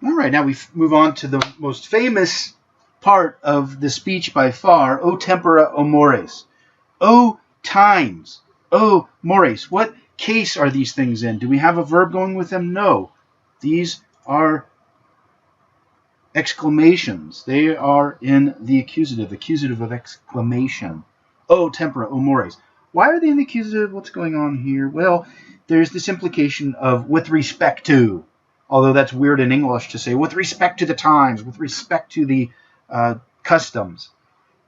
All right, now we move on to the most famous part of the speech by far, o tempora, o mores. O times, o mores. What case are these things in? Do we have a verb going with them? No. These are exclamations. They are in the accusative of exclamation. O tempora, o mores. Why are they in the accusative? What's going on here? Well, there's this implication of with respect to, although that's weird in English to say with respect to the times, with respect to the customs.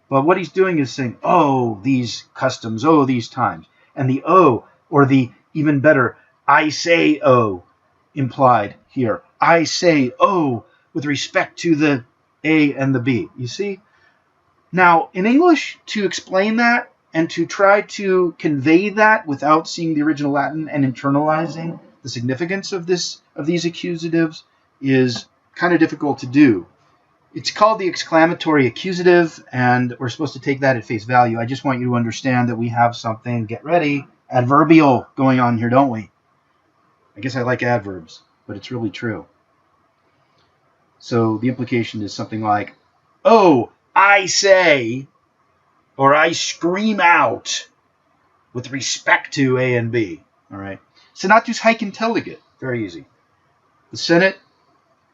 But what he's doing is saying, oh, these customs, oh, these times. And the O, or the even better, I say O, implied here. I say O with respect to the A and the B. You see? Now, in English, to explain that and to try to convey that without seeing the original Latin and internalizing the significance of these accusatives is kind of difficult to do. It's called the exclamatory accusative, and we're supposed to take that at face value. I just want you to understand that we have something, get ready, adverbial going on here, don't we? I guess I like adverbs, but it's really true. So the implication is something like, oh, I say, or I scream out with respect to A and B. All right. Senatus haec intelligit. Very easy. The Senate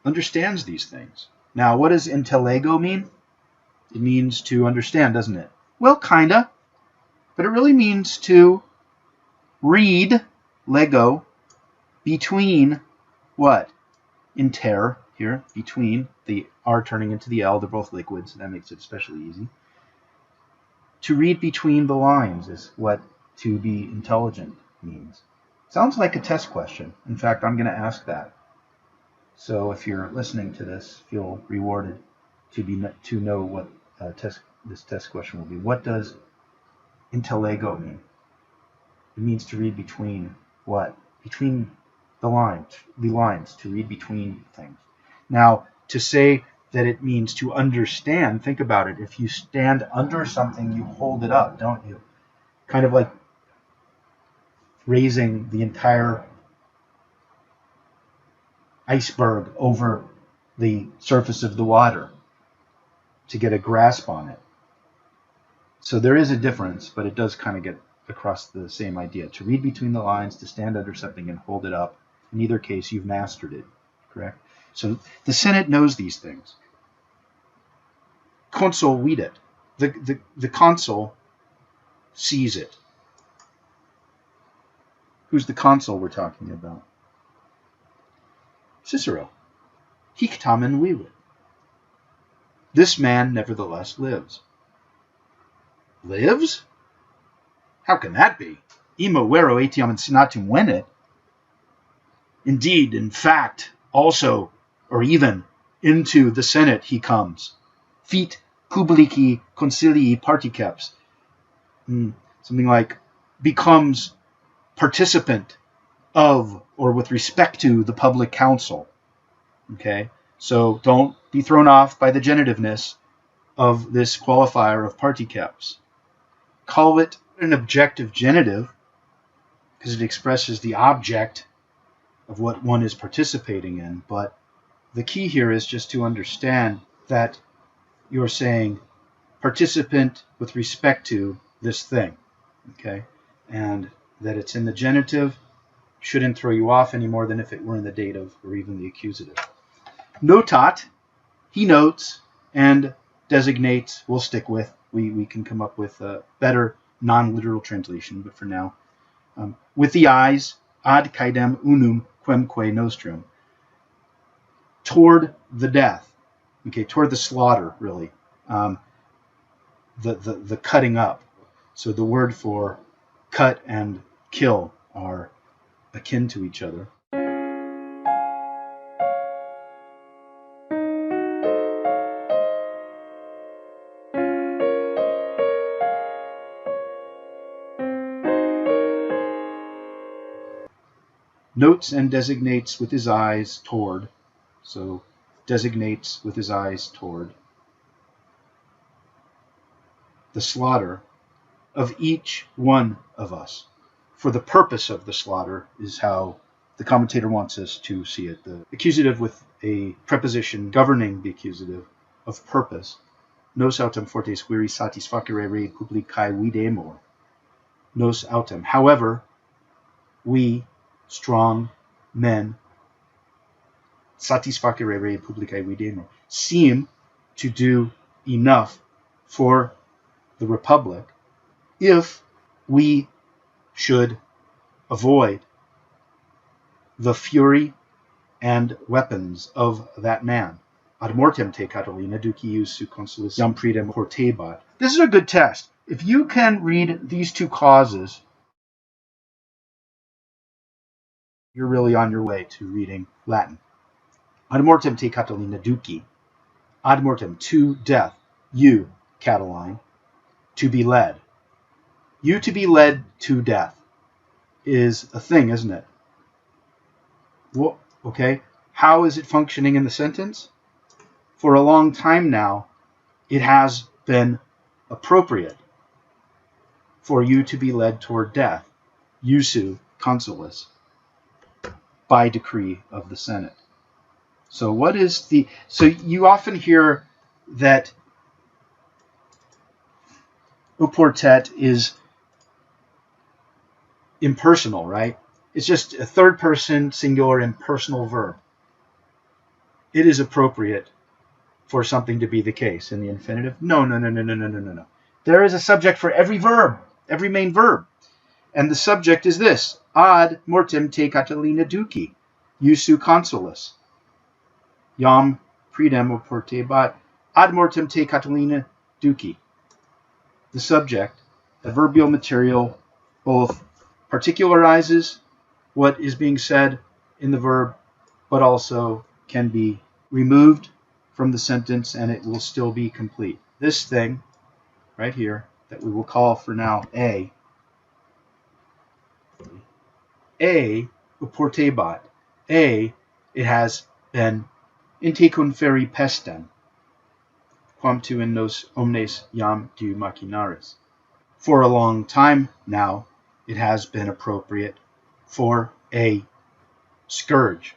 understands these things. Now, what does intellego mean? It means to understand, doesn't it? Well, kinda. But it really means to read, lego, between what? Inter, here, between, the R turning into the L, they're both liquids, that makes it especially easy. To read between the lines is what to be intelligent means. Sounds like a test question. In fact, I'm going to ask that. So if you're listening to this, feel rewarded to know what this test question will be. What does intellego mean? It means to read between what? Between the lines, to read between things. Now, to say that it means to understand, think about it. If you stand under something, you hold it up, don't you? Kind of like raising the entire iceberg over the surface of the water to get a grasp on it. So there is a difference, but it does kind of get across the same idea. To read between the lines, to stand under something and hold it up. In either case, you've mastered it, correct? So the Senate knows these things. Consul videt. The consul sees it. Who's the consul we're talking about? Cicero. Hic tamen vivit. This man nevertheless lives. Lives? How can that be? Imo vero etiam in senatum venet. Indeed, in fact, also, or even, into the Senate he comes. Fit publici consilii particeps. Something like, becomes participant of, or with respect to, the public council. Okay? So don't be thrown off by the genitiveness of this qualifier of particeps. Call it an objective genitive, because it expresses the object of what one is participating in, but the key here is just to understand that you're saying participant with respect to this thing, okay? And that it's in the genitive shouldn't throw you off any more than if it were in the dative or even the accusative. Notat, he notes and designates, we'll stick with. We can come up with a better non-literal translation, but for now. With the eyes, ad caedem unum quemque nostrum. Toward the death. Okay, toward the slaughter, really. The cutting up. So the word for cut and kill are akin to each other. Notes and designates with his eyes toward. So designates with his eyes toward the slaughter of each one of us. For the purpose of the slaughter is how the commentator wants us to see it. The accusative with a preposition governing the accusative of purpose. Nos autem fortes viri satisfacere rei publicae videmur. Nos autem. However, we, strong men, satisfacere rei publicae videmur, seem to do enough for the Republic if we should avoid the fury and weapons of that man. Ad mortem te Catilina ducius su consulis jam praedem portebat. This is a good test. If you can read these two causes, you're really on your way to reading Latin. Ad mortem te Catilina duci. Ad mortem, to death. You, Catiline, to be led. You to be led to death is a thing, isn't it? Well, okay. How is it functioning in the sentence? For a long time now, it has been appropriate for you to be led toward death, iusu consulis, by decree of the Senate. So what is the... So you often hear that oportet is impersonal, right? It's just a third person singular impersonal verb. It is appropriate for something to be the case in the infinitive. No. There is a subject for every verb, every main verb. And the subject is this: ad mortem te Catilina duci, iusu consulis, iam praedem portebat, ad mortem te Catilina duci. The subject, adverbial material, both particularizes what is being said in the verb, but also can be removed from the sentence and it will still be complete. This thing right here that we will call for now A portebat. A, it has been inte conferi pestem, quam tu in nos omnes iam du machinaris. For a long time now, it has been appropriate for a scourge,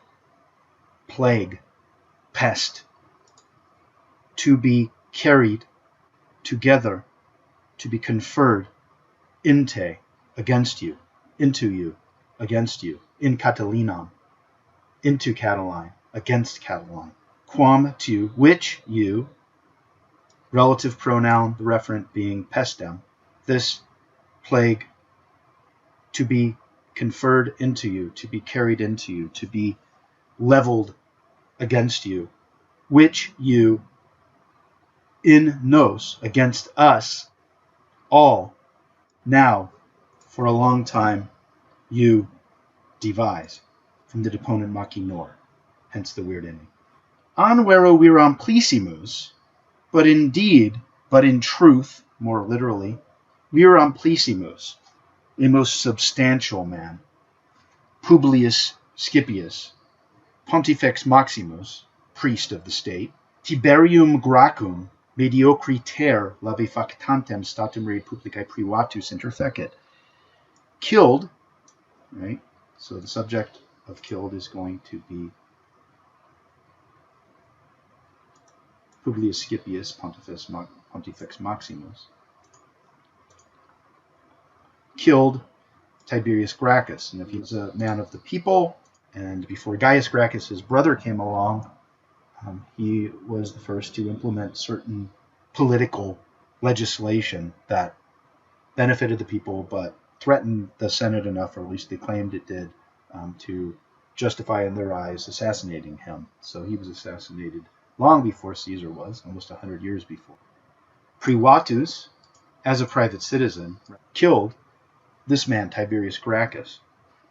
plague, pest, to be carried together, to be conferred, inte, against you, into you, against you, in Catilinam, into Catiline, against Catiline, quam tu, which you, relative pronoun, the referent being pestem, this plague, to be conferred into you, to be carried into you, to be leveled against you, which you, in nos, against us, all, now, for a long time, you devise, from the deponent machinor, hence the weird ending. An vero viram plissimus, but indeed, but in truth, more literally, viram plissimus, a most substantial man, Publius Scipius, Pontifex Maximus, priest of the state, Tiberium Gracchum, mediocriter lavefactantem statum rei publicae privatus interfecit, killed, right? So the subject of killed is going to be Publius Scipius, Pontifex Maximus, killed Tiberius Gracchus. And if he was a man of the people, and before Gaius Gracchus, his brother, came along, he was the first to implement certain political legislation that benefited the people but threatened the Senate enough, or at least they claimed it did, to justify in their eyes assassinating him. So he was assassinated long before Caesar was, almost 100 years before. Privatus, as a private citizen, killed this man, Tiberius Gracchus,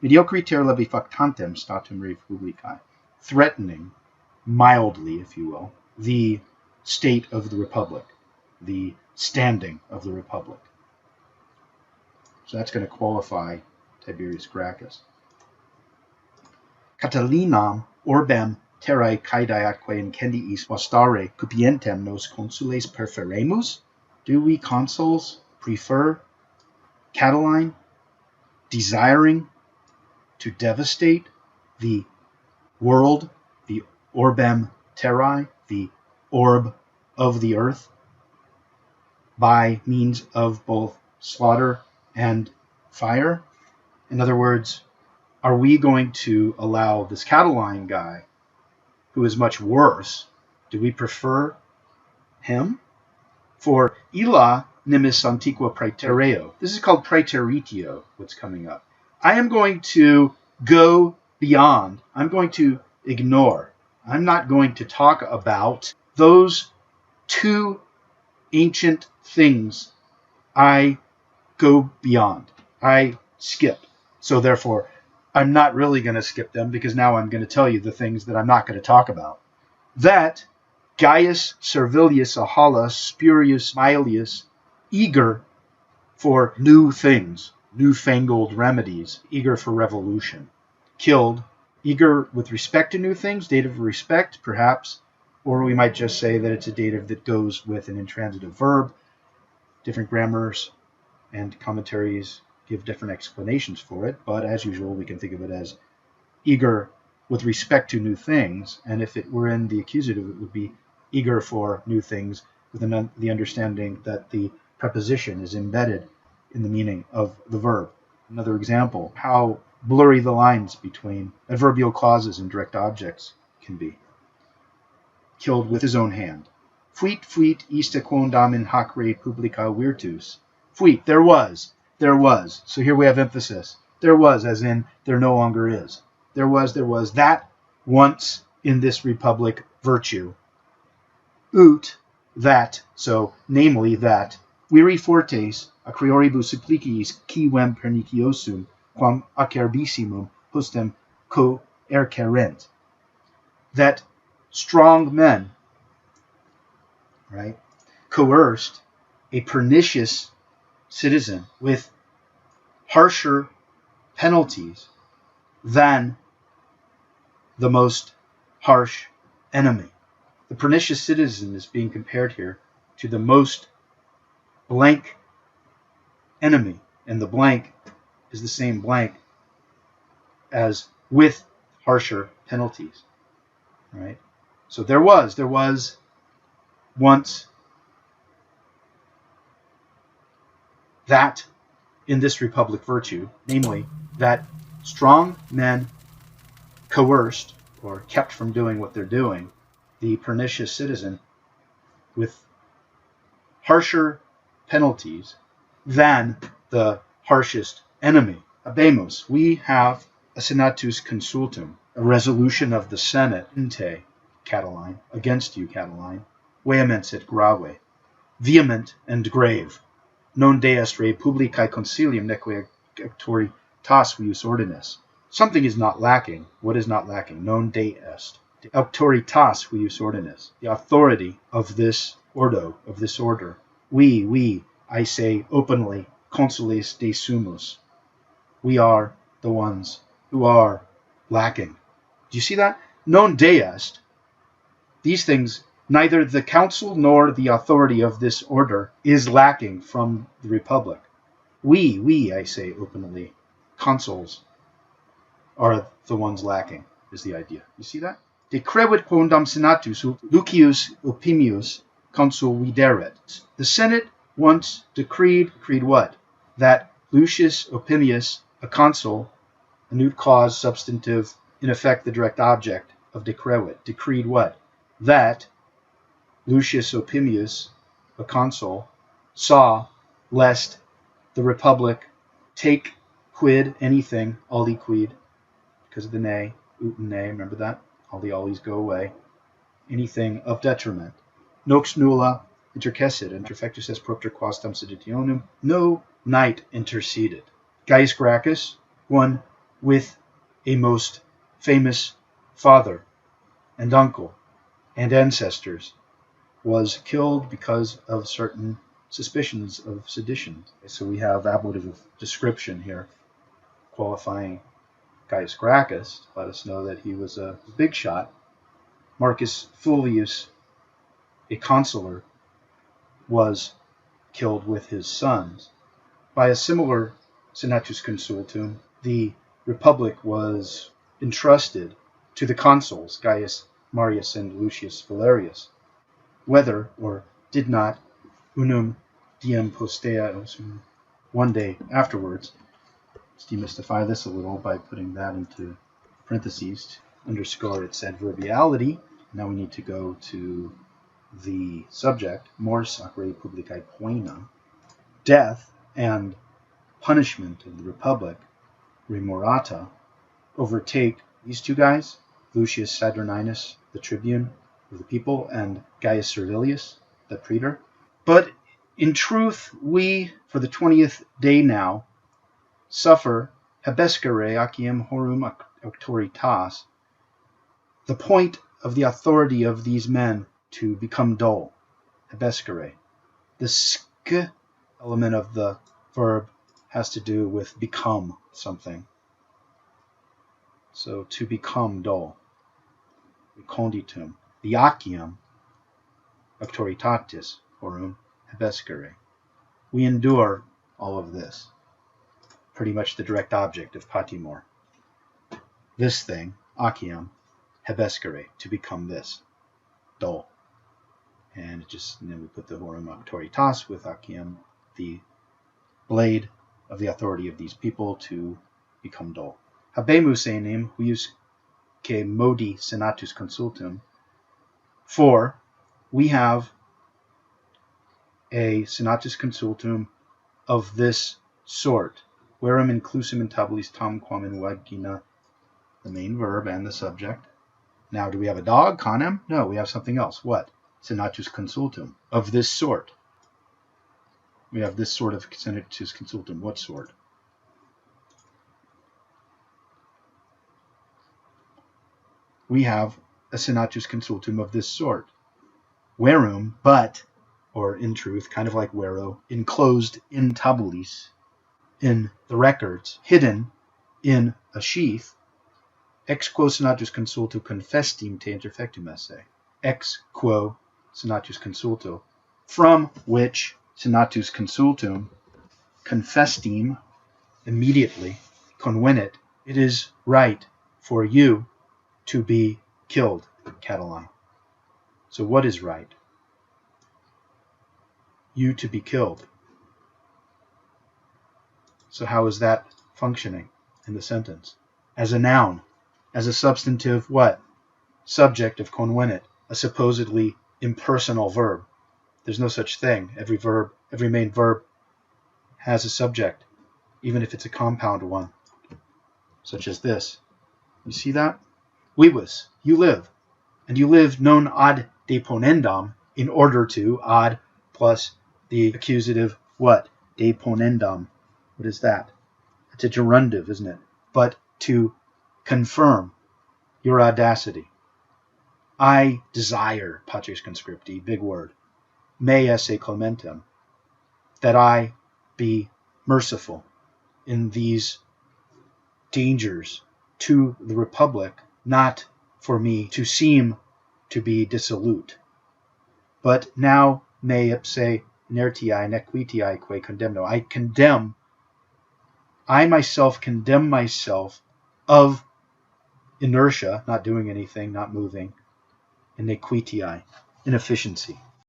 mediocriter levefactantem statum rei publicae, threatening, mildly, if you will, the state of the Republic, the standing of the Republic. So that's going to qualify Tiberius Gracchus. Catilinam orbem terrae caedae atque incendiis vastare cupientem nos consules preferemus? Do we consuls prefer Catiline, desiring to devastate the world, the orbem terrae, the orb of the earth, by means of both slaughter and fire? In other words, are we going to allow this Catiline guy, who is much worse, do we prefer him? For illa nimis antiqua praeterio. This is called Praeteritio, what's coming up. I am going to go beyond. I'm going to ignore. I'm not going to talk about those two ancient things. I go beyond. I skip. So therefore, I'm not really going to skip them, because now I'm going to tell you the things that I'm not going to talk about. That Gaius Servilius Ahala Spurius Maelius, eager for new things, newfangled remedies, eager for revolution, killed, eager with respect to new things, dative of respect, perhaps, or we might just say that it's a dative that goes with an intransitive verb. Different grammars and commentaries give different explanations for it, but as usual, we can think of it as eager with respect to new things, and if it were in the accusative, it would be eager for new things, with the understanding that the preposition is embedded in the meaning of the verb. Another example, how blurry the lines between adverbial clauses and direct objects can be. Killed with his own hand. Fuit iste quondam in hac re publica virtus. Fuit, there was. So here we have emphasis. There was, as in there no longer is. There was that once in this republic virtue. Ut, that, so namely that, viri fortes acrioribus suppliciis quivem perniciosum quam acerbissimum hostem coercerent. That strong men, right, coerced a pernicious citizen with harsher penalties than the most harsh enemy. The pernicious citizen is being compared here to the most blank enemy, and the blank is the same blank as with harsher penalties. Right? So there was once that in this republic virtue, namely that strong men coerced or kept from doing what they're doing the pernicious citizen with harsher penalties than the harshest enemy. Habemus, we have a senatus consultum, a resolution of the Senate, inte Catiline, against you, Catiline, vehemens et grave, vehement and grave, non deest re publicae consilium neque actori tas vius ordinis. Something is not lacking. What is not lacking? Non deest. Auctoritas vius ordinis. The authority of this ordo, of this order. We, I say openly, consules de sumus. We are the ones who are lacking. Do you see that? Non deest. These things, neither the council nor the authority of this order is lacking from the republic. We, I say openly, consuls are the ones lacking, is the idea. You see that? Decrevit quondam senatus Lucius Opimius consul videret. The Senate once decreed what? That Lucius Opimius, a consul, a new cause substantive, in effect the direct object of decrevit, decreed what? That Lucius Opimius, a consul, saw lest the republic take quid, anything, aliquid, because of the ne, ut and ne, remember that? All the allies go away. Anything of detriment. Nox nulla intercessit, interfectus est propter quastam seditionum. No knight interceded. Gaius Gracchus, one with a most famous father and uncle and ancestors, was killed because of certain suspicions of sedition. So we have ablative description here qualifying Gaius Gracchus to let us know that he was a big shot. Marcus Fulvius, a consular, was killed with his sons. By a similar senatus consultum, the republic was entrusted to the consuls, Gaius Marius and Lucius Valerius, whether or did not unum diem postea, one day afterwards. Let's demystify this a little by putting that into parentheses to underscore its adverbiality. Now we need to go to the subject, mors ac rei publicae poena, death and punishment of the Republic, remorata, overtake these two guys, Lucius Saturninus, the tribune of the people, and Gaius Servilius, the praetor. But in truth, we, for the 20th day now, suffer hebescere aciem horum auctoritas, the point of the authority of these men to become dull, hebescere. The sk element of the verb has to do with become something. So to become dull. Reconditum. The aciem auctoritatis horum hebescere. We endure all of this. Pretty much the direct object of patimor. This thing, aciem, hebescere, to become this, dull. And then we put the horum auctoritas with aciem, the blade of the authority of these people to become dull. Habemus enim huiusque modi senatus consultum, for we have a senatus consultum of this sort, verum inclusum in tabulis tam quam in vagina, the main verb and the subject. Now, do we have a dog, canem? No, we have something else. What? Senatus consultum, of this sort. We have this sort of senatus consultum. What sort? We have a senatus consultum of this sort. Verum, but, or in truth, kind of like vero, enclosed in tabulis, in the records, hidden in a sheath, ex quo senatus consulto confestim te interfectum esse. Ex quo senatus consulto, from which senatus consultum confestim, immediately, convenit, it is right for you to be killed, Catiline. So what is right? You to be killed. So how is that functioning in the sentence? As a noun, as a substantive what? Subject of convenit, a supposedly impersonal verb. There's no such thing. Every main verb has a subject, even if it's a compound one, such as this. You see that? Vivus, you live, and you live non ad deponendam, in order to, ad plus the accusative what? Deponendam. What is that? It's a gerundive, isn't it? But to confirm your audacity. I desire, patres conscripti, big word, me esse clementem, that I be merciful in these dangers to the Republic, not for me to seem to be dissolute, but now me ipse inertiae nequitiae quae condemno. I myself condemn myself of inertia, not doing anything, not moving, and nequitiae, inefficiency.